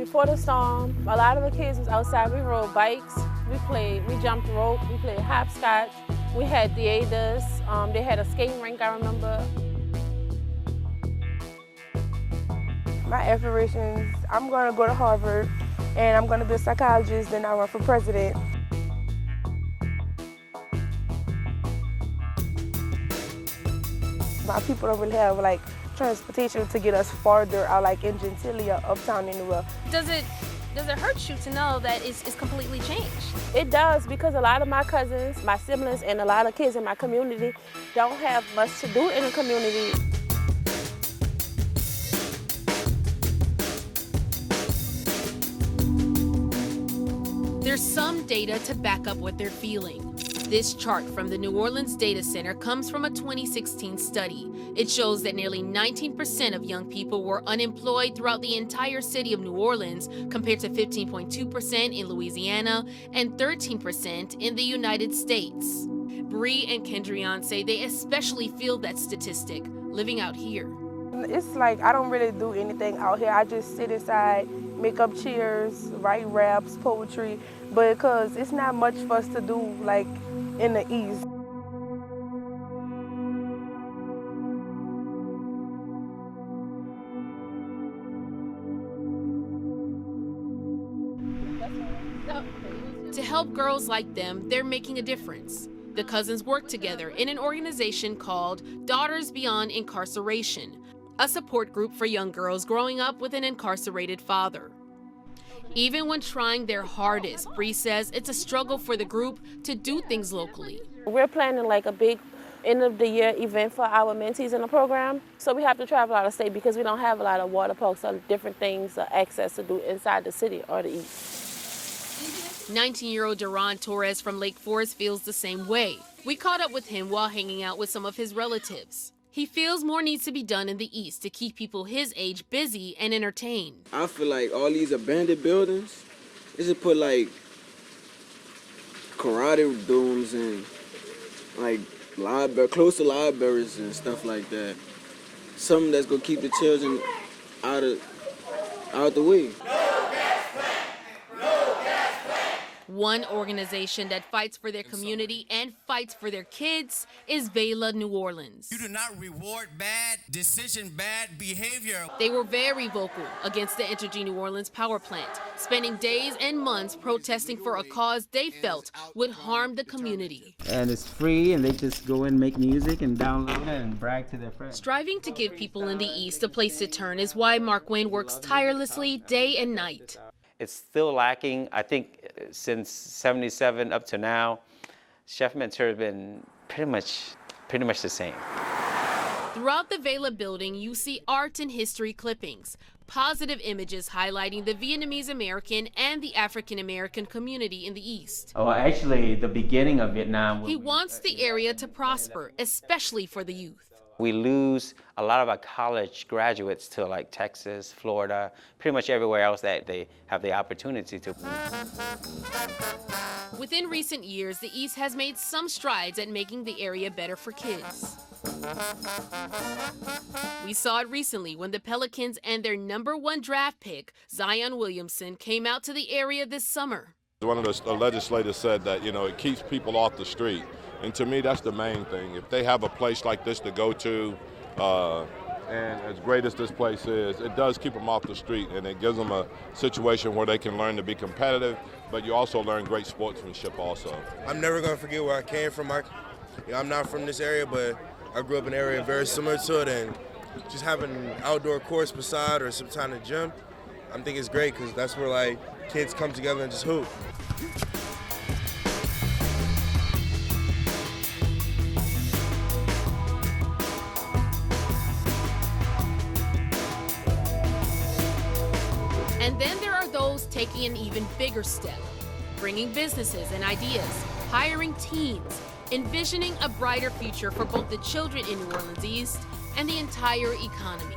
Before the storm, a lot of the kids was outside. We rode bikes, we jumped rope, we played hopscotch. We had theaters, they had a skating rink, I remember. My aspirations, I'm gonna go to Harvard and I'm gonna be a psychologist and I run for president. My people don't really have like transportation to get us farther out, like in Gentilia, uptown anywhere. Does it hurt you to know that it's completely changed? It does, because a lot of my cousins, my siblings, and a lot of kids in my community don't have much to do in the community. There's some data to back up what they're feeling. This chart from the New Orleans Data Center comes from a 2016 study. It shows that nearly 19% of young people were unemployed throughout the entire city of New Orleans, compared to 15.2% in Louisiana and 13% in the United States. Bree and Kendrion say they especially feel that statistic living out here. It's like I don't really do anything out here. I just sit inside, make up cheers, write raps, poetry, but because it's not much for us to do like in the East. To help girls like them, they're making a difference. The cousins work together in an organization called Daughters Beyond Incarceration, a support group for young girls growing up with an incarcerated father. Even when trying their hardest, Bree says it's a struggle for the group to do things locally. We're planning like a big end of the year event for our mentees in the program. So we have to travel out of state because we don't have a lot of water parks or different things or access to do inside the city or the East. 19-year-old Duran Torres from Lake Forest feels the same way. We caught up with him while hanging out with some of his relatives. He feels more needs to be done in the East to keep people his age busy and entertained. I feel like all these abandoned buildings, they should put like karate dooms and like close to libraries and stuff like that. Something that's gonna keep the children out the way. One organization that fights for their community and fights for their kids is Vela New Orleans. You do not reward bad decision, bad behavior. They were very vocal against the Entergy New Orleans power plant, spending days and months protesting for a cause they felt would harm the community. And it's free, and they just go and make music and download it and brag to their friends. Striving to give people in the East a place to turn is why Mark Wayne works tirelessly day and night. It's still lacking. I think since '77 up to now, Chef Mentor has been pretty much the same. Throughout the Vela building, you see art and history clippings, positive images highlighting the Vietnamese American and the African American community in the East. Oh, actually, the beginning of Vietnam. He wants the area to prosper, especially for the youth. We lose a lot of our college graduates to like Texas, Florida, pretty much everywhere else that they have the opportunity to. Within recent years, the East has made some strides at making the area better for kids. We saw it recently when the Pelicans and their #1 draft pick, Zion Williamson, came out to the area this summer. One of the legislators said that, it keeps people off the street. And to me, that's the main thing. If they have a place like this to go to, and as great as this place is, it does keep them off the street, and it gives them a situation where they can learn to be competitive, but you also learn great sportsmanship also. I'm never going to forget where I came from. I'm not from this area, but I grew up in an area very similar to it, and just having an outdoor course beside or some time at the gym, I think it's great because that's where kids come together and just hoop. And then there are those taking an even bigger step, bringing businesses and ideas, hiring teams, envisioning a brighter future for both the children in New Orleans East and the entire economy.